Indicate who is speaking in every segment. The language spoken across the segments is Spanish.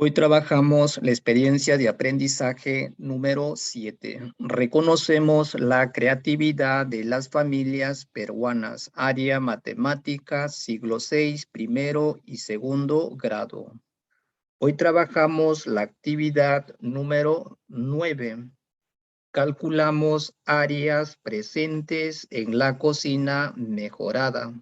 Speaker 1: Hoy trabajamos la experiencia de aprendizaje número 7. Reconocemos la creatividad de las familias peruanas, área matemáticas, siglo VI, primero y segundo grado. Hoy trabajamos la actividad número 9. Calculamos áreas presentes en la cocina mejorada.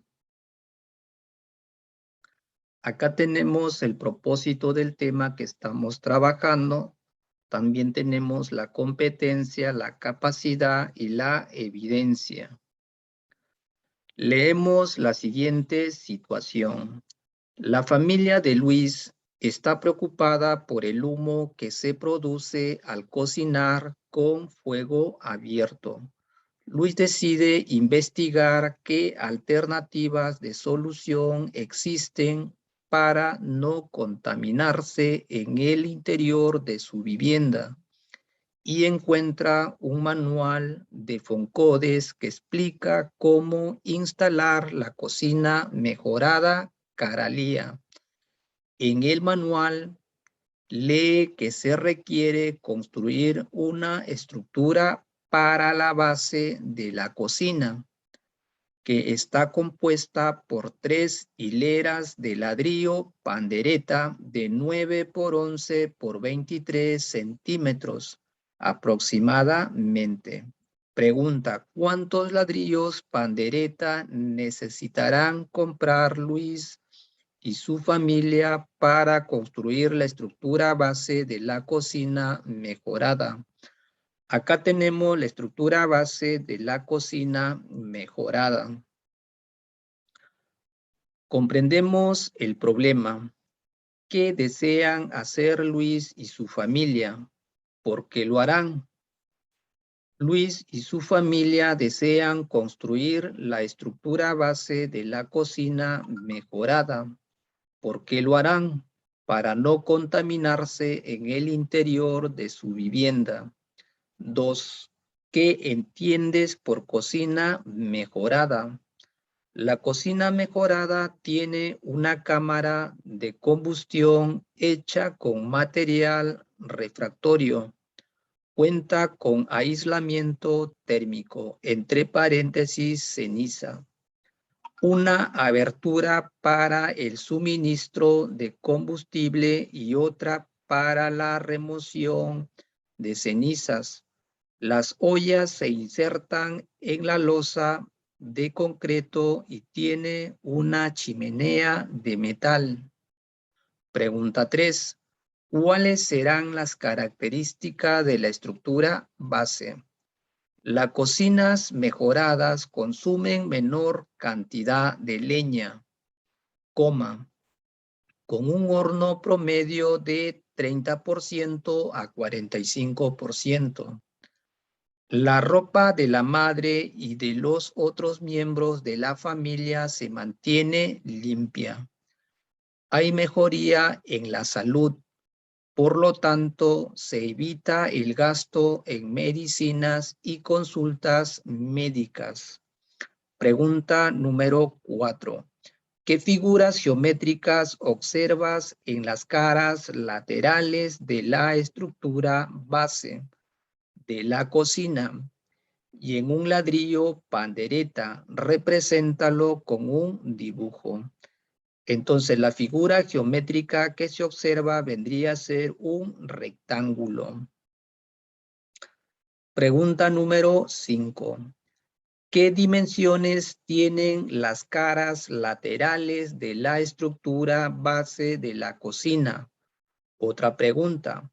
Speaker 1: Acá tenemos el propósito del tema que estamos trabajando. También tenemos la competencia, la capacidad y la evidencia. Leemos la siguiente situación. La familia de Luis está preocupada por el humo que se produce al cocinar con fuego abierto. Luis decide investigar qué alternativas de solución existen para no contaminarse en el interior de su vivienda y encuentra un manual de Foncodes que explica cómo instalar la cocina mejorada Caralía. En el manual lee que se requiere construir una estructura para la base de la cocina, que está compuesta por 3 hileras de ladrillo pandereta de 9 por 11 por 23 centímetros aproximadamente. Pregunta, ¿cuántos ladrillos pandereta necesitarán comprar Luis y su familia para construir la estructura base de la cocina mejorada? Acá tenemos la estructura base de la cocina mejorada. Comprendemos el problema. ¿Qué desean hacer Luis y su familia? ¿Por qué lo harán? Luis y su familia desean construir la estructura base de la cocina mejorada. ¿Por qué lo harán? Para no contaminarse en el interior de su vivienda. 2. ¿Qué entiendes por cocina mejorada? La cocina mejorada tiene una cámara de combustión hecha con material refractorio. Cuenta con aislamiento térmico, entre paréntesis, ceniza. Una abertura para el suministro de combustible y otra para la remoción de cenizas. Las ollas se insertan en la losa de concreto y tiene una chimenea de metal. Pregunta 3. ¿Cuáles serán las características de la estructura base? Las cocinas mejoradas consumen menor cantidad de leña, con un horno promedio de 30% a 45%. La ropa de la madre y de los otros miembros de la familia se mantiene limpia. Hay mejoría en la salud, por lo tanto, se evita el gasto en medicinas y consultas médicas. Pregunta número 4. ¿Qué figuras geométricas observas en las caras laterales de la estructura base de la cocina? Y en un ladrillo pandereta, represéntalo con un dibujo. Entonces, la figura geométrica que se observa vendría a ser un rectángulo. Pregunta número 5. ¿Qué dimensiones tienen las caras laterales de la estructura base de la cocina? Otra pregunta.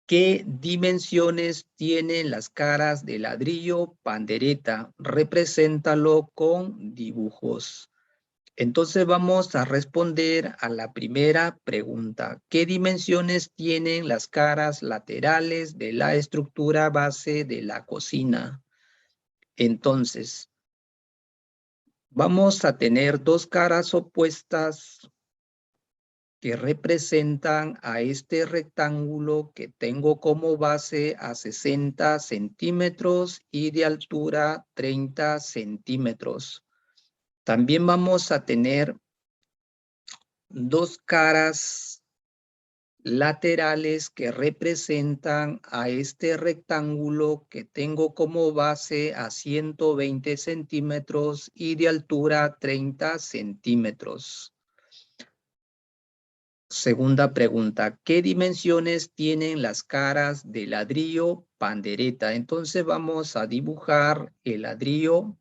Speaker 1: ¿Qué dimensiones tienen las caras de ladrillo pandereta? Represéntalo con dibujos. Entonces vamos a responder a la primera pregunta. ¿Qué dimensiones tienen las caras laterales de la estructura base de la cocina? Entonces, vamos a tener dos caras opuestas que representan a este rectángulo que tengo como base a 60 centímetros y de altura 30 centímetros. También vamos a tener dos caras laterales que representan a este rectángulo que tengo como base a 120 centímetros y de altura 30 centímetros. Segunda pregunta, ¿qué dimensiones tienen las caras de ladrillo pandereta? Entonces vamos a dibujar el ladrillo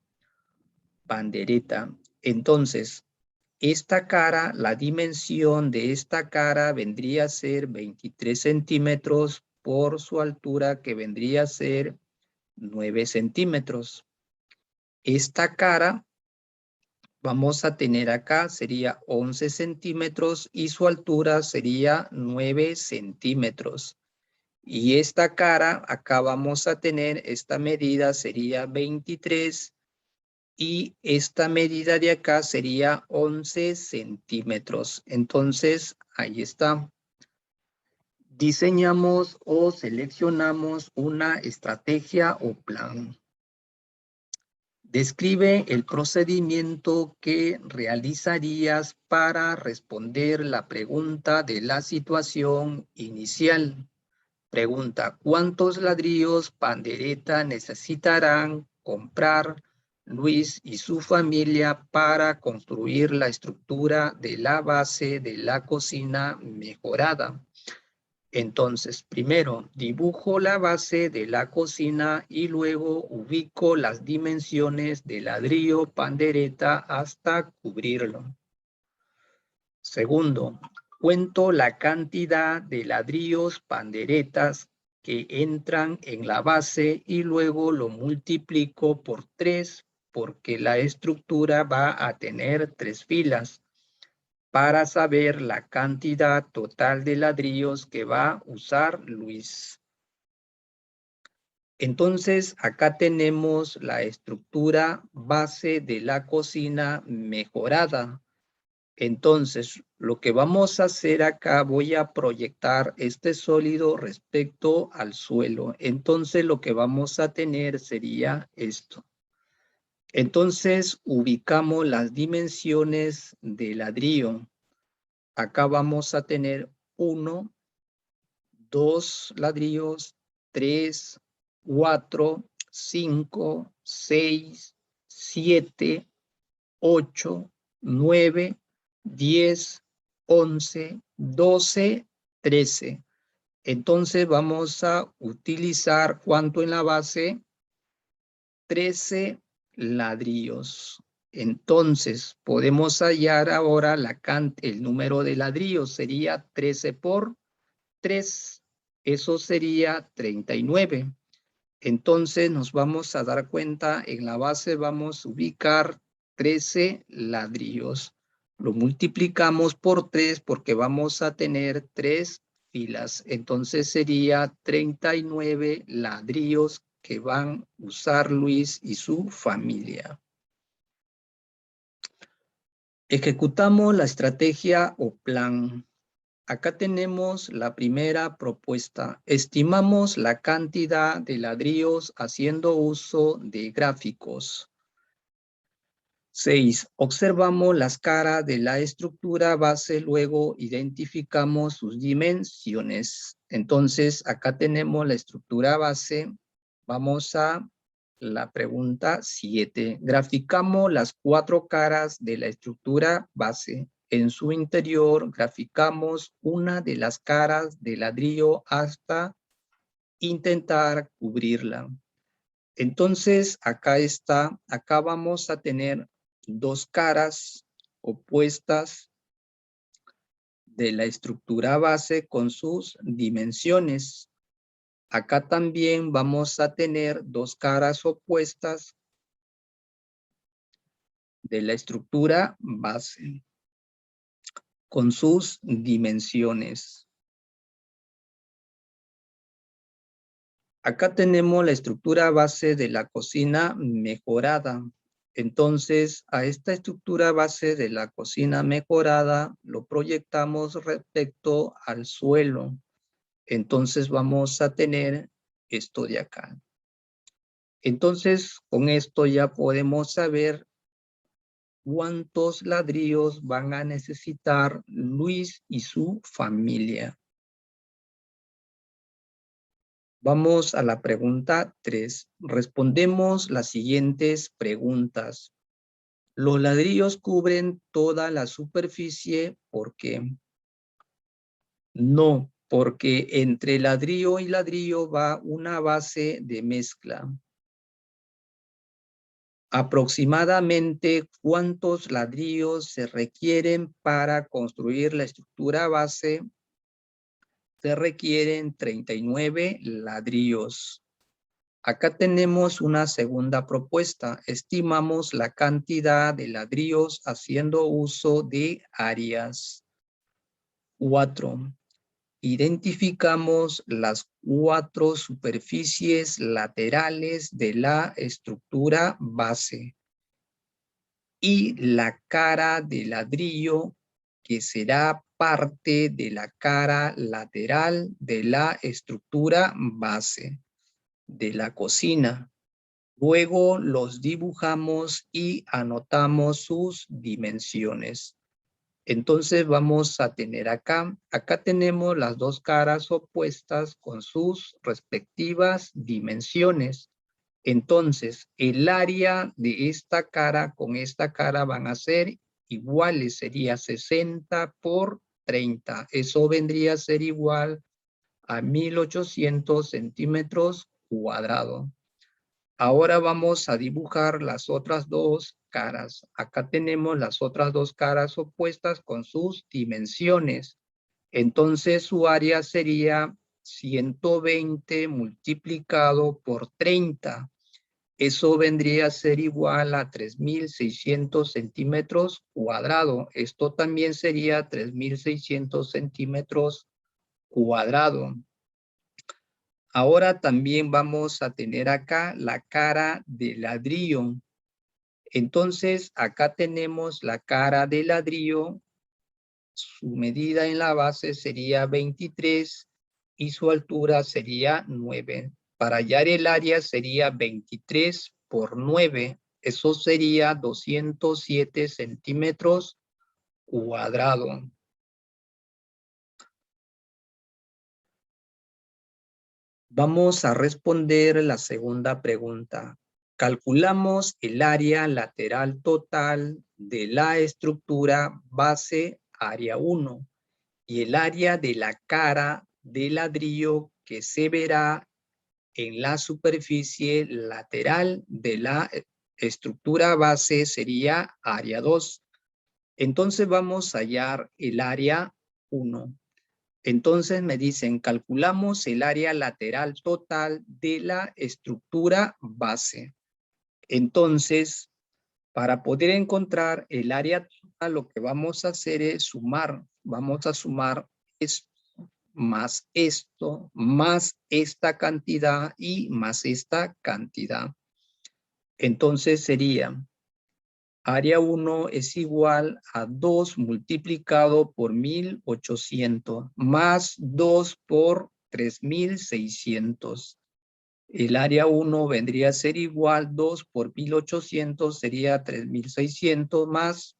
Speaker 1: pandereta. Entonces, esta cara, la dimensión de esta cara vendría a ser 23 centímetros por su altura, que vendría a ser 9 centímetros. Esta cara vamos a tener acá, sería 11 centímetros y su altura sería 9 centímetros. Y esta cara, acá vamos a tener, esta medida sería 23 y esta medida de acá sería 11 centímetros. Entonces, ahí está. Diseñamos o seleccionamos una estrategia o plan. Describe el procedimiento que realizarías para responder la pregunta de la situación inicial. Pregunta, ¿cuántos ladrillos pandereta necesitarán comprar Luis y su familia para construir la estructura de la base de la cocina mejorada? Entonces, primero dibujo la base de la cocina y luego ubico las dimensiones del ladrillo pandereta hasta cubrirlo. Segundo, cuento la cantidad de ladrillos panderetas que entran en la base y luego lo multiplico por 3 porque la estructura va a tener 3 filas para saber la cantidad total de ladrillos que va a usar Luis. Entonces, acá tenemos la estructura base de la cocina mejorada. Entonces, lo que vamos a hacer acá, voy a proyectar este sólido respecto al suelo. Entonces, lo que vamos a tener sería esto. Entonces, ubicamos las dimensiones del ladrillo. Acá vamos a tener 1, 2 ladrillos, 3, 4, 5, 6, 7, 8, 9, 10, 11, 12, 13. Entonces vamos a utilizar ¿cuánto en la base? 13 ladrillos. Entonces podemos hallar ahora el número de ladrillos. Sería 13 por 3. Eso sería 39. Entonces nos vamos a dar cuenta, en la base vamos a ubicar 13 ladrillos. Lo multiplicamos por 3 porque vamos a tener 3 filas. Entonces sería 39 ladrillos que van a usar Luis y su familia. Ejecutamos la estrategia o plan. Acá tenemos la primera propuesta. Estimamos la cantidad de ladrillos haciendo uso de gráficos. 6. Observamos las caras de la estructura base, luego identificamos sus dimensiones. Entonces, acá tenemos la estructura base. Vamos a la pregunta 7. Graficamos las 4 caras de la estructura base. En su interior graficamos una de las caras de ladrillo hasta intentar cubrirla. Entonces, acá vamos a tener 2 caras opuestas de la estructura base con sus dimensiones. Acá también vamos a tener 2 caras opuestas de la estructura base con sus dimensiones. Acá tenemos la estructura base de la cocina mejorada. Entonces, a esta estructura base de la cocina mejorada lo proyectamos respecto al suelo. Entonces, vamos a tener esto de acá. Entonces, con esto ya podemos saber cuántos ladrillos van a necesitar Luis y su familia. Vamos a la pregunta 3. Respondemos las siguientes preguntas. ¿Los ladrillos cubren toda la superficie? ¿Por qué? No, porque entre ladrillo y ladrillo va una base de mezcla. Aproximadamente, ¿cuántos ladrillos se requieren para construir la estructura base? Se requieren 39 ladrillos. Acá tenemos una segunda propuesta. Estimamos la cantidad de ladrillos haciendo uso de áreas. 4. Identificamos las 4 superficies laterales de la estructura base y la cara de ladrillo que será parte de la cara lateral de la estructura base de la cocina. Luego los dibujamos y anotamos sus dimensiones. Entonces vamos a tener acá tenemos las dos caras opuestas con sus respectivas dimensiones. Entonces, el área de esta cara con esta cara van a ser iguales, sería 60 por 30. Eso vendría a ser igual a 1800 centímetros cuadrados. Ahora vamos a dibujar las otras dos caras. Acá tenemos las otras dos caras opuestas con sus dimensiones. Entonces su área sería 120 multiplicado por 30. Eso vendría a ser igual a 3600 centímetros cuadrados. Esto también sería 3600 centímetros cuadrados. Ahora también vamos a tener acá la cara de ladrillo. Entonces, acá tenemos la cara de ladrillo. Su medida en la base sería 23 y su altura sería 9. Para hallar el área sería 23 por 9. Eso sería 207 centímetros cuadrados. Vamos a responder la segunda pregunta. Calculamos el área lateral total de la estructura base área 1 y el área de la cara de ladrillo que se verá en la superficie lateral de la estructura base sería área 2. Entonces vamos a hallar el área 1. Entonces me dicen, calculamos el área lateral total de la estructura base. Entonces, para poder encontrar el área total, lo que vamos a hacer es sumar. Vamos a sumar esto, más esta cantidad y más esta cantidad. Entonces sería área 1 es igual a 2 multiplicado por 1800 más 2 por 3600. El área 1 vendría a ser igual 2 por 1800 sería 3600 más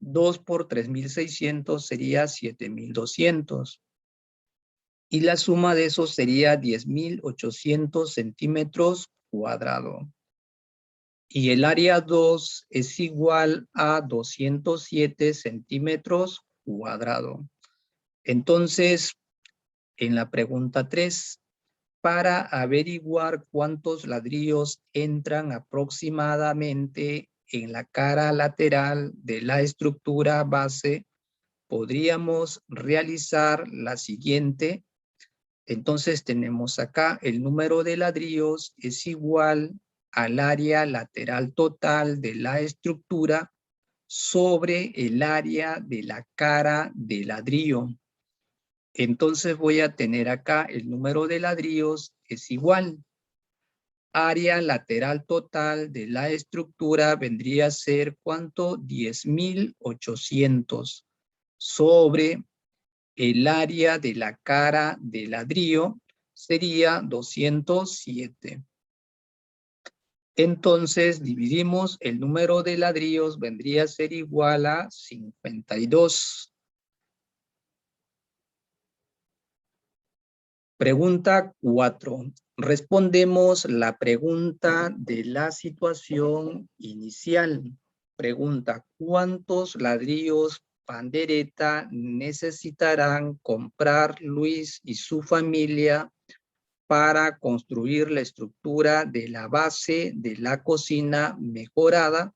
Speaker 1: 2 por 3600 sería 7200. Y la suma de eso sería 10.800 centímetros cuadrados. Y el área 2 es igual a 207 centímetros cuadrados. Entonces, en la pregunta 3, para averiguar cuántos ladrillos entran aproximadamente en la cara lateral de la estructura base, podríamos realizar la siguiente. Entonces tenemos acá el número de ladrillos es igual al área lateral total de la estructura sobre el área de la cara de ladrillo. Entonces voy a tener acá el número de ladrillos es igual. Área lateral total de la estructura vendría a ser ¿cuánto? 10.800 sobre el área de la cara de ladrillo sería 207. Entonces dividimos el número de ladrillos, vendría a ser igual a 52. Pregunta 4. Respondemos la pregunta de la situación inicial. Pregunta, ¿cuántos ladrillos pandereta necesitarán comprar Luis y su familia para construir la estructura de la base de la cocina mejorada?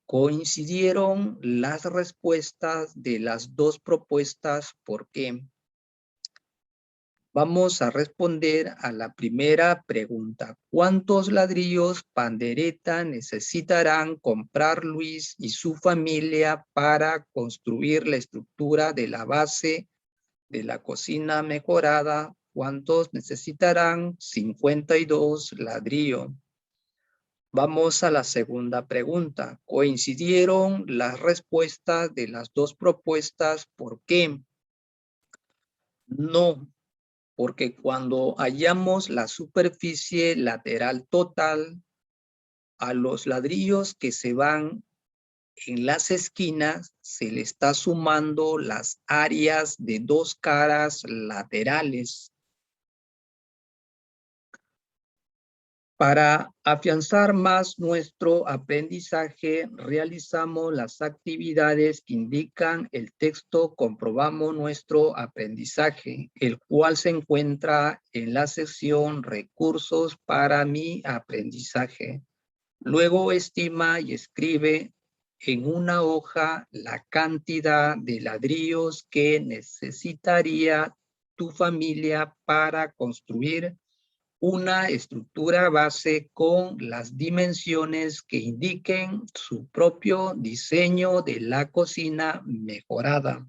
Speaker 1: Coincidieron las respuestas de las dos propuestas. ¿Por qué? Vamos a responder a la primera pregunta. ¿Cuántos ladrillos pandereta necesitarán comprar Luis y su familia para construir la estructura de la base de la cocina mejorada? ¿Cuántos necesitarán? 52 ladrillos. Vamos a la segunda pregunta. ¿Coincidieron las respuestas de las dos propuestas? ¿Por qué? No, porque cuando hallamos la superficie lateral total, a los ladrillos que se van en las esquinas se le está sumando las áreas de dos caras laterales. Para afianzar más nuestro aprendizaje, realizamos las actividades que indican el texto, comprobamos nuestro aprendizaje, el cual se encuentra en la sección Recursos para mi aprendizaje. Luego estima y escribe en una hoja la cantidad de ladrillos que necesitaría tu familia para construir una estructura base con las dimensiones que indiquen su propio diseño de la cocina mejorada.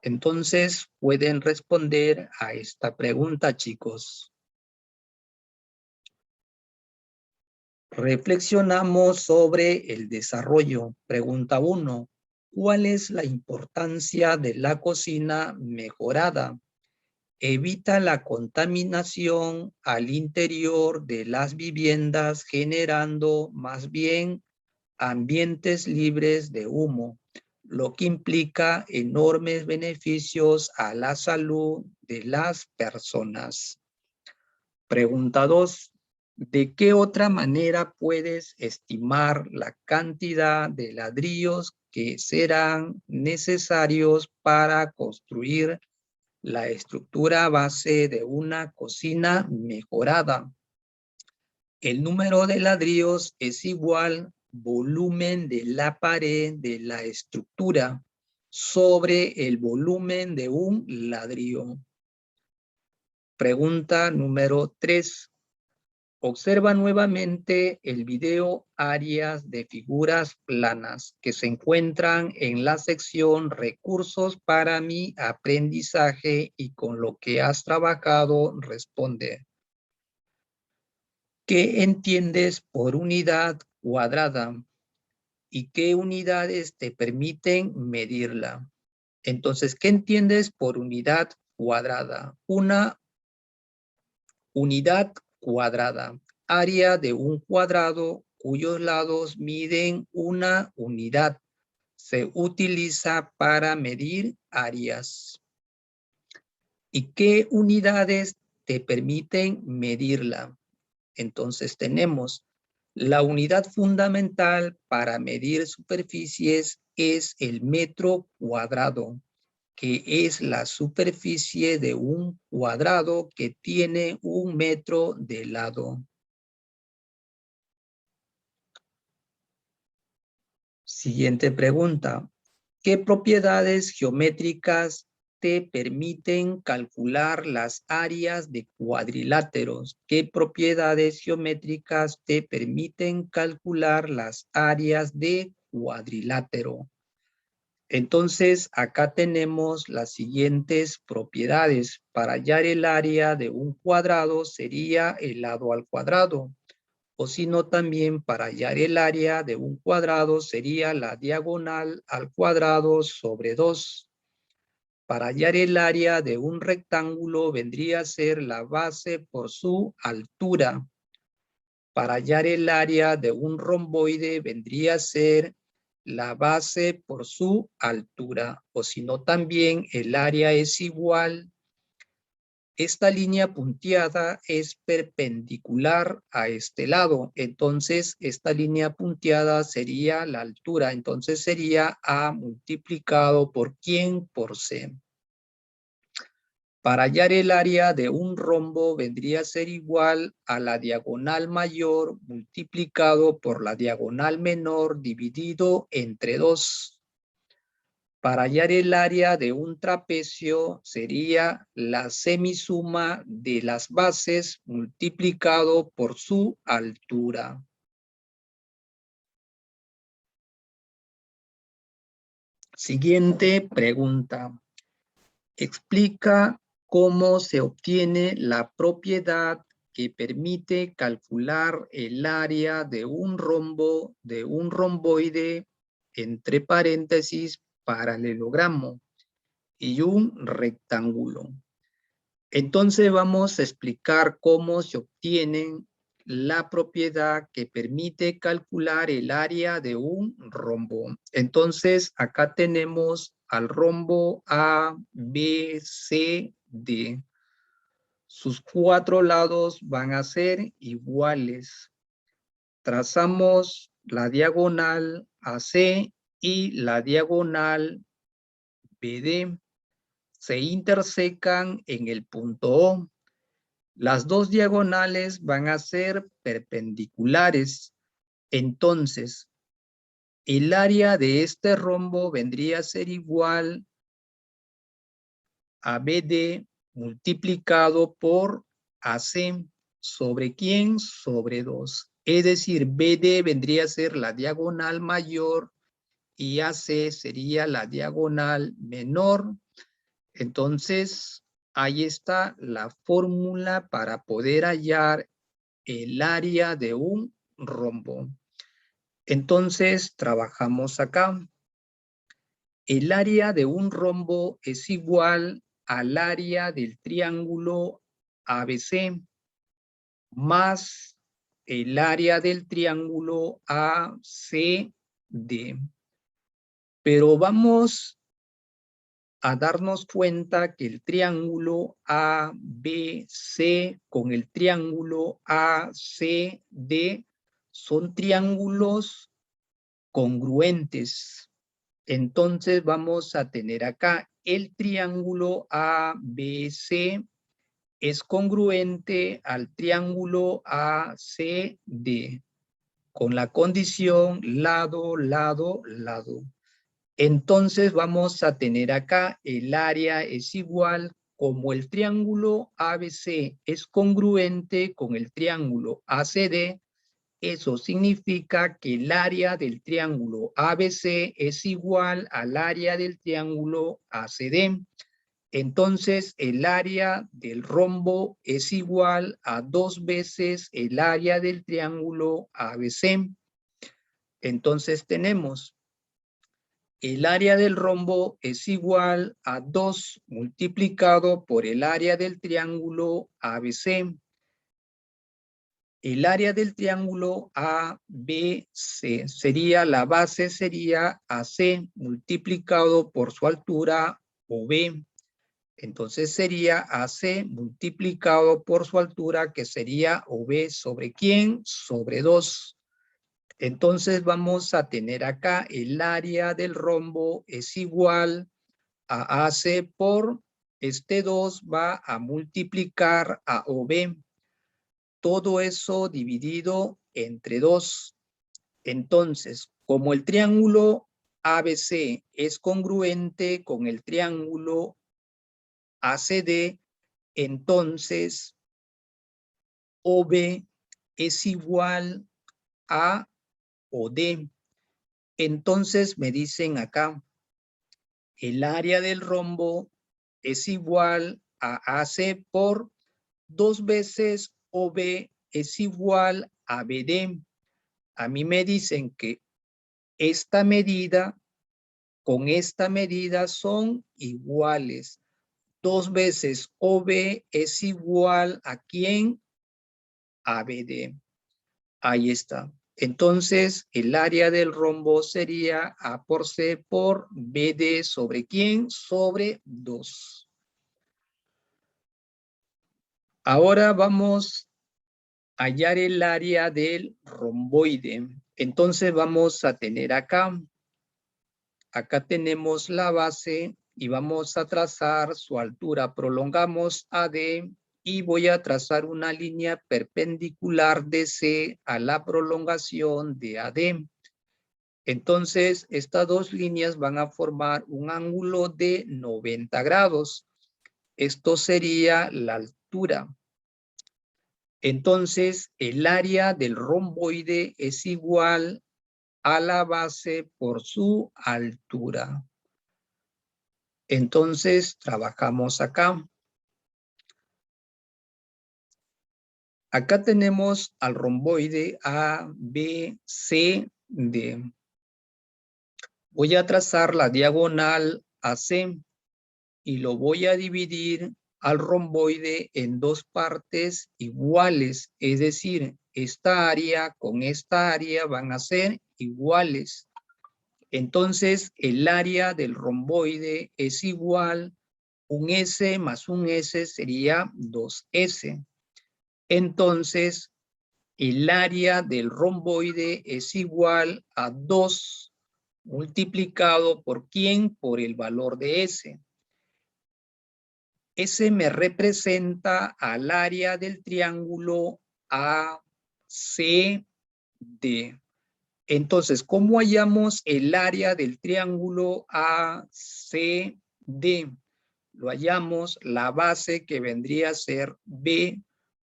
Speaker 1: Entonces, pueden responder a esta pregunta, chicos. Reflexionamos sobre el desarrollo. Pregunta 1. ¿Cuál es la importancia de la cocina mejorada? Evita la contaminación al interior de las viviendas, generando más bien ambientes libres de humo, lo que implica enormes beneficios a la salud de las personas. Pregunta 2. ¿De qué otra manera puedes estimar la cantidad de ladrillos que serán necesarios para construir la estructura base de una cocina mejorada? El número de ladrillos es igual volumen de la pared de la estructura sobre el volumen de un ladrillo. Pregunta número 3. Observa nuevamente el video Áreas de figuras planas que se encuentran en la sección Recursos para mi aprendizaje y con lo que has trabajado responde. ¿Qué entiendes por unidad cuadrada? ¿Y qué unidades te permiten medirla? Entonces, ¿qué entiendes por unidad cuadrada? Una unidad cuadrada, área de un cuadrado cuyos lados miden una unidad. Se utiliza para medir áreas. ¿Y qué unidades te permiten medirla? Entonces tenemos la unidad fundamental para medir superficies es el metro cuadrado, que es la superficie de un cuadrado que tiene 1 metro de lado. Siguiente pregunta. ¿Qué propiedades geométricas te permiten calcular las áreas de cuadriláteros? ¿Qué propiedades geométricas te permiten calcular las áreas de cuadrilátero? Entonces, acá tenemos las siguientes propiedades. Para hallar el área de un cuadrado sería el lado al cuadrado. O si no, también para hallar el área de un cuadrado sería la diagonal al cuadrado sobre 2. Para hallar el área de un rectángulo vendría a ser la base por su altura. Para hallar el área de un romboide vendría a ser la base por su altura, o si no también el área es igual esta línea punteada es perpendicular a este lado. Entonces, esta línea punteada sería la altura. Entonces, sería A multiplicado por ¿quién? Por C. Para hallar el área de un rombo vendría a ser igual a la diagonal mayor multiplicado por la diagonal menor dividido entre 2. Para hallar el área de un trapecio sería la semisuma de las bases multiplicado por su altura. Siguiente pregunta. Explica cómo se obtiene la propiedad que permite calcular el área de un rombo, de un romboide, entre paréntesis, paralelogramo y un rectángulo. Entonces vamos a explicar cómo se obtiene la propiedad que permite calcular el área de un rombo. Entonces acá tenemos al rombo A, B, C, D. Sus 4 lados van a ser iguales. Trazamos la diagonal AC y la diagonal BD. Se intersecan en el punto O. Las dos diagonales van a ser perpendiculares. Entonces, el área de este rombo vendría a ser igual a BD multiplicado por AC. ¿Sobre quién? Sobre 2. Es decir, BD vendría a ser la diagonal mayor y AC sería la diagonal menor. Entonces, ahí está la fórmula para poder hallar el área de un rombo. Entonces, trabajamos acá. El área de un rombo es igual al área del triángulo ABC más el área del triángulo ACD. Pero vamos a darnos cuenta que el triángulo ABC con el triángulo ACD son triángulos congruentes. Entonces vamos a tener acá el triángulo ABC es congruente al triángulo ACD con la condición lado, lado, lado. Entonces vamos a tener acá el área es igual como el triángulo ABC es congruente con el triángulo ACD. Eso significa que el área del triángulo ABC es igual al área del triángulo ACD. Entonces, el área del rombo es igual a 2 veces el área del triángulo ABC. Entonces, tenemos el área del rombo es igual a 2 multiplicado por el área del triángulo ABC. El área del triángulo ABC sería, la base sería AC multiplicado por su altura OB. Entonces sería AC multiplicado por su altura, que sería OB sobre ¿quién? Sobre 2. Entonces vamos a tener acá el área del rombo es igual a AC por este 2 va a multiplicar a OB. Todo eso dividido entre 2. Entonces, como el triángulo ABC es congruente con el triángulo ACD, entonces OB es igual a OD. Entonces me dicen acá, el área del rombo es igual a AC por 2 veces OB es igual a BD. A mí me dicen que esta medida con esta medida son iguales. 2 veces OB es igual a ¿quién? A BD. Ahí está. Entonces, el área del rombo sería A por C por BD sobre ¿quién? Sobre 2. Ahora vamos a hallar el área del romboide. Entonces vamos a tener acá tenemos la base y vamos a trazar su altura. Prolongamos AD y voy a trazar una línea perpendicular de C a la prolongación de AD. Entonces, estas dos líneas van a formar un ángulo de 90 grados. Esto sería la altura. Entonces, el área del romboide es igual a la base por su altura. Entonces, trabajamos acá. Acá tenemos al romboide A, B, C, D. Voy a trazar la diagonal AC y lo voy a dividir al romboide en dos partes iguales. Es decir, esta área con esta área van a ser iguales. Entonces, el área del romboide es igual, un S más un S sería 2S. Entonces, el área del romboide es igual a 2 multiplicado por ¿quién? Por el valor de S. S me representa al área del triángulo ACD. Entonces, ¿cómo hallamos el área del triángulo ACD? Lo hallamos la base que vendría a ser B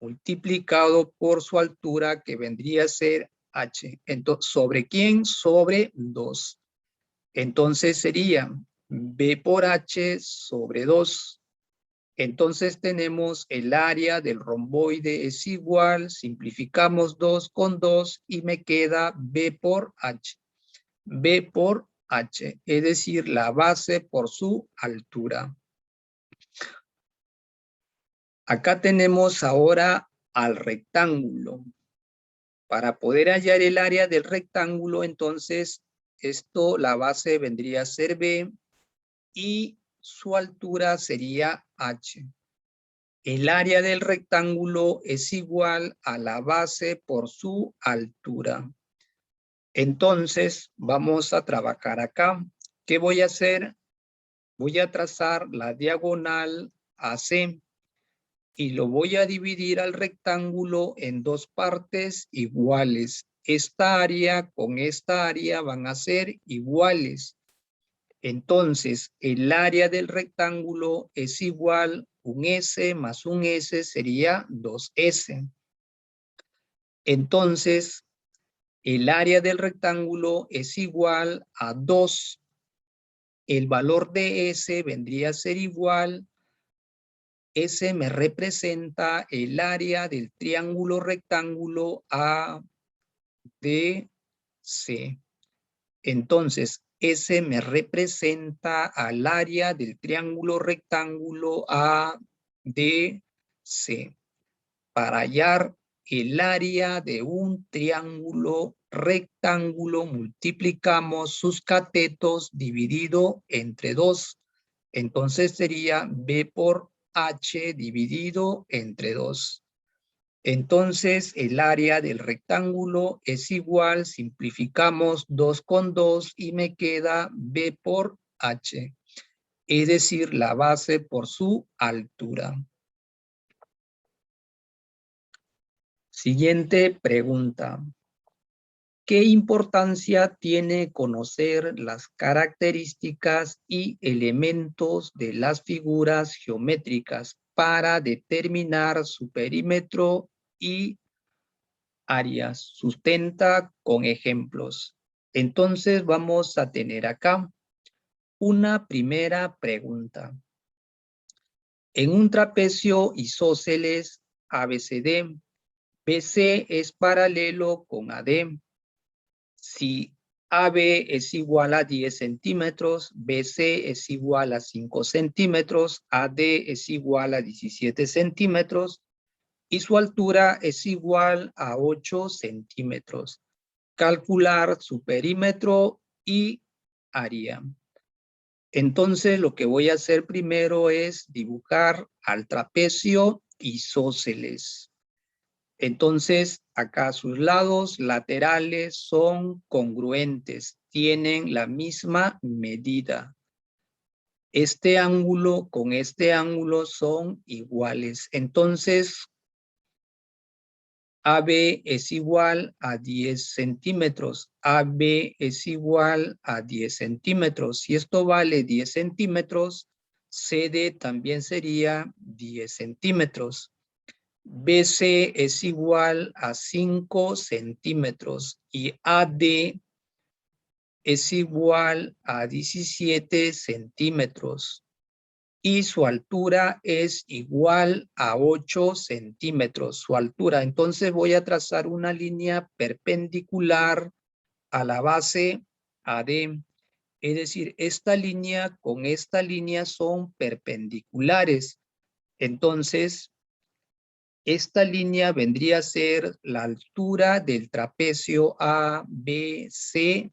Speaker 1: multiplicado por su altura que vendría a ser H. Entonces, ¿sobre quién? Sobre 2. Entonces sería B por H sobre 2. Entonces tenemos el área del romboide es igual, simplificamos 2 con 2 y me queda B por H. B por H, es decir, la base por su altura. Acá tenemos ahora al rectángulo. Para poder hallar el área del rectángulo, entonces, la base vendría a ser B y su altura sería H. El área del rectángulo es igual a la base por su altura. Entonces, vamos a trabajar acá. ¿Qué voy a hacer? Voy a trazar la diagonal AC y lo voy a dividir al rectángulo en dos partes iguales. Esta área con esta área van a ser iguales. Entonces, el área del rectángulo es igual, un S más un S sería 2S. Entonces, el área del rectángulo es igual a 2. El valor de S vendría a ser igual. S me representa el área del triángulo rectángulo ADC. Entonces, S me representa al área del triángulo rectángulo ADC. Para hallar el área de un triángulo rectángulo, multiplicamos sus catetos dividido entre 2. Entonces sería B por H dividido entre 2. Entonces, el área del rectángulo es igual, simplificamos 2 con 2 y me queda B por H, es decir, la base por su altura. Siguiente pregunta. ¿Qué importancia tiene conocer las características y elementos de las figuras geométricas para determinar su perímetro y áreas? Sustenta con ejemplos. Entonces vamos a tener acá una primera pregunta. En un trapecio isósceles ABCD, BC es paralelo con AD. Si AB es igual a 10 centímetros, BC es igual a 5 centímetros, AD es igual a 17 centímetros y su altura es igual a 8 centímetros. Calcular su perímetro y área. Entonces lo que voy a hacer primero es dibujar al trapecio isósceles. Entonces, acá sus lados laterales son congruentes, tienen la misma medida. Este ángulo con este ángulo son iguales. Entonces, AB es igual a 10 centímetros. AB es igual a 10 centímetros. Si esto vale 10 centímetros, CD también sería 10 centímetros. BC es igual a 5 centímetros y AD es igual a 17 centímetros. Y su altura es igual a 8 centímetros, su altura. Entonces voy a trazar una línea perpendicular a la base AD. Es decir, esta línea con esta línea son perpendiculares. Entonces, esta línea vendría a ser la altura del trapecio ABCD.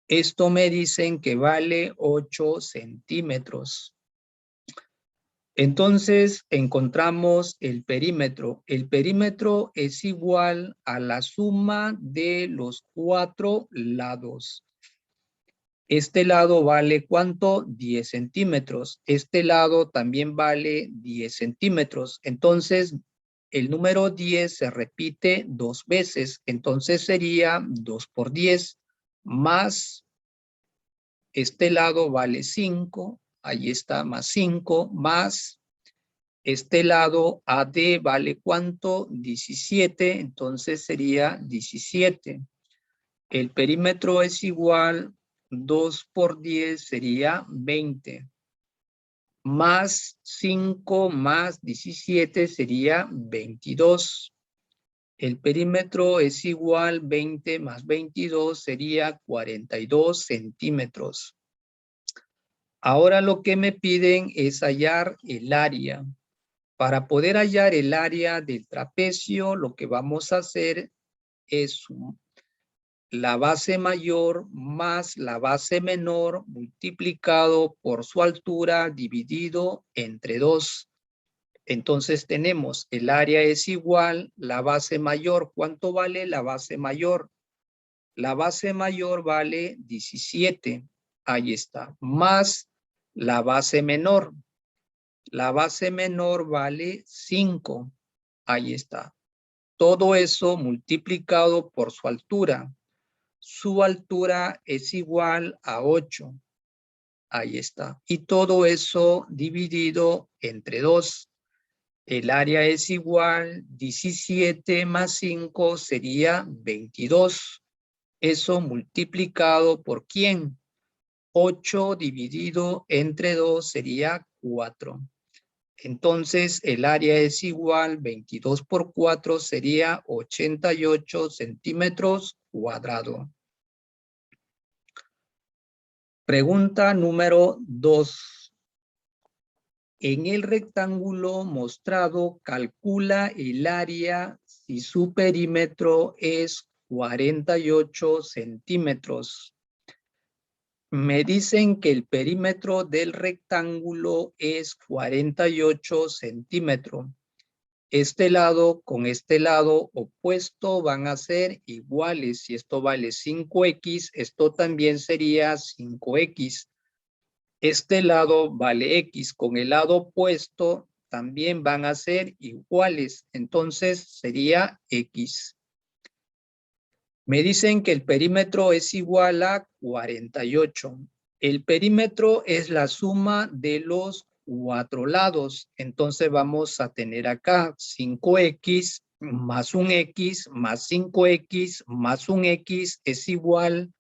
Speaker 1: Esto me dicen que vale 8 centímetros. Entonces encontramos el perímetro. El perímetro es igual a la suma de los 4 lados. Este lado vale ¿cuánto? 10 centímetros. Este lado también vale 10 centímetros. Entonces el número 10 se repite 2 veces. Entonces sería 2 por 10 más este lado vale 5. Ahí está, más 5 más este lado AD vale ¿cuánto? 17, entonces sería 17. El perímetro es igual, 2 por 10 sería 20. Más 5 más 17 sería 22. El perímetro es igual, 20 más 22 sería 42 centímetros. Ahora lo que me piden es hallar el área. Para poder hallar el área del trapecio, lo que vamos a hacer es la base mayor más la base menor multiplicado por su altura dividido entre 2. Entonces tenemos el área es igual, la base mayor. ¿Cuánto vale la base mayor? La base mayor vale 17. Ahí está. Más la base menor. La base menor vale 5. Ahí está. Todo eso multiplicado por su altura. Su altura es igual a 8. Ahí está. Y todo eso dividido entre 2. El área es igual, 17 más 5 sería 22. Eso multiplicado por ¿quién? 8 dividido entre 2 sería 4. Entonces, el área es igual, 22 por 4 sería 88 centímetros cuadrados. Pregunta número 2. En el rectángulo mostrado, calcula el área si su perímetro es 48 centímetros. Me dicen que el perímetro del rectángulo es 48 centímetros. Este lado con este lado opuesto van a ser iguales. Si esto vale 5x, esto también sería 5x. Este lado vale x. Con el lado opuesto también van a ser iguales. Entonces sería x. Me dicen que el perímetro es igual a 48. El perímetro es la suma de los 4 lados. Entonces vamos a tener acá 5x más un x más 5x más un x es igual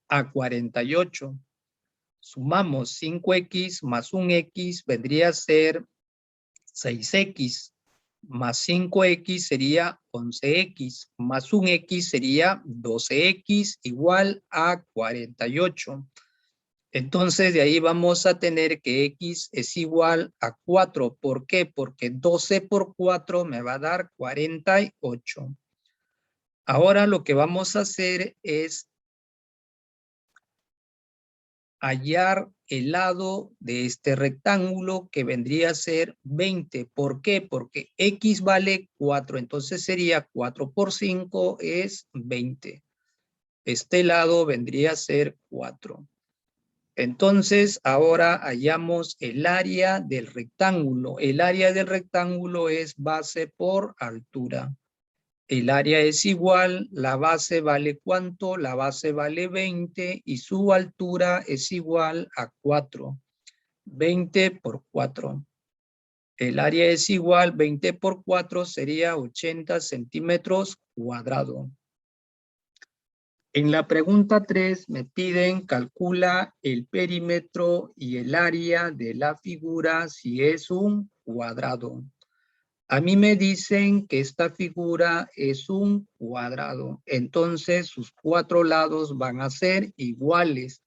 Speaker 1: a 48. Sumamos 5x más un x vendría a ser 6x. Más 5x sería 11x, más un x sería 12x igual a 48. Entonces de ahí vamos a tener que x es igual a 4. ¿Por qué? Porque 12 por 4 me va a dar 48. Ahora lo que vamos a hacer es hallar el lado de este rectángulo que vendría a ser 20. ¿Por qué? Porque X vale 4, entonces sería 4 por 5 es 20. Este lado vendría a ser 4. Entonces, ahora hallamos el área del rectángulo. El área del rectángulo es base por altura. El área es igual, la base vale ¿cuánto? La base vale 20 y su altura es igual a 4. 20 por 4. El área es igual, 20 por 4 sería 80 centímetros cuadrados. En la pregunta 3 me piden calcula el perímetro y el área de la figura si es un cuadrado. A mí me dicen que esta figura es un cuadrado, entonces sus 4 lados van a ser iguales.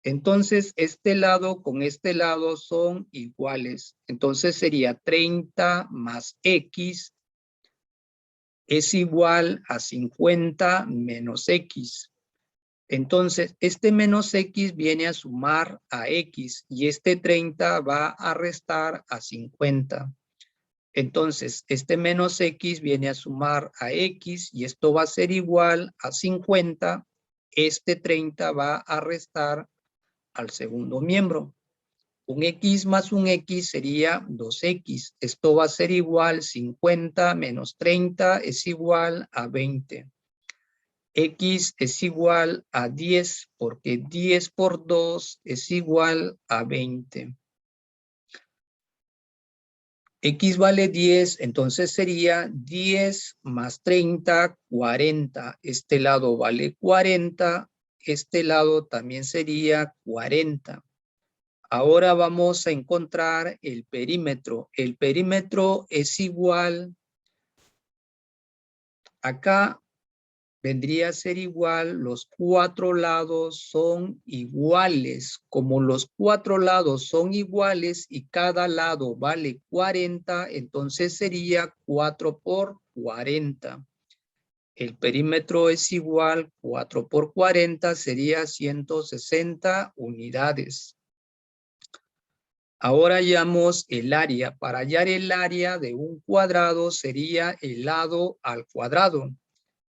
Speaker 1: Entonces este lado con este lado son iguales. Entonces sería 30 más X es igual a 50 menos X. Entonces, este menos X viene a sumar a X y este 30 va a restar a 50. Entonces, este menos X viene a sumar a X y esto va a ser igual a 50. Este 30 va a restar al segundo miembro. Un X más un X sería 2X. Esto va a ser igual 50 menos 30 es igual a 20. X es igual a 10 porque 10 por 2 es igual a 20. X vale 10, entonces sería 10 más 30, 40. Este lado vale 40, este lado también sería 40. Ahora vamos a encontrar el perímetro. El perímetro es igual, acá vendría a ser igual, los 4 lados son iguales. Como los 4 lados son iguales y cada lado vale 40, entonces sería 4 por 40. El perímetro es igual, 4 por 40 sería 160 unidades. Ahora hallamos el área. Para hallar el área de un cuadrado sería el lado al cuadrado.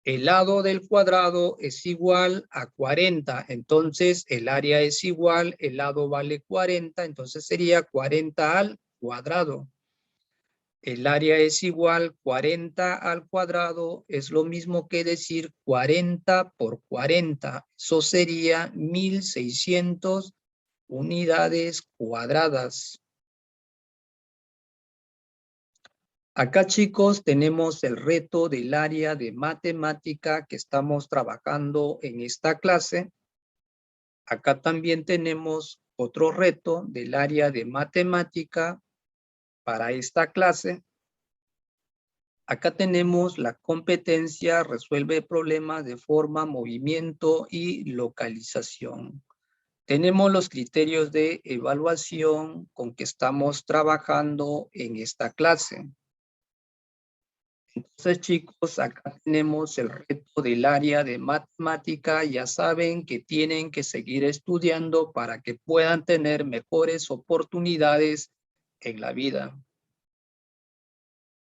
Speaker 1: El lado del cuadrado es igual a 40, entonces el área es igual, el lado vale 40, entonces sería 40 al cuadrado. El área es igual, 40 al cuadrado es lo mismo que decir 40 por 40. Eso sería 1600 unidades cuadradas. Acá, chicos, tenemos el reto del área de matemática que estamos trabajando en esta clase. Acá también tenemos otro reto del área de matemática para esta clase. Acá tenemos la competencia resuelve problemas de forma, movimiento y localización. Tenemos los criterios de evaluación con que estamos trabajando en esta clase. Entonces, chicos, acá tenemos el reto del área de matemática. Ya saben que tienen que seguir estudiando para que puedan tener mejores oportunidades en la vida.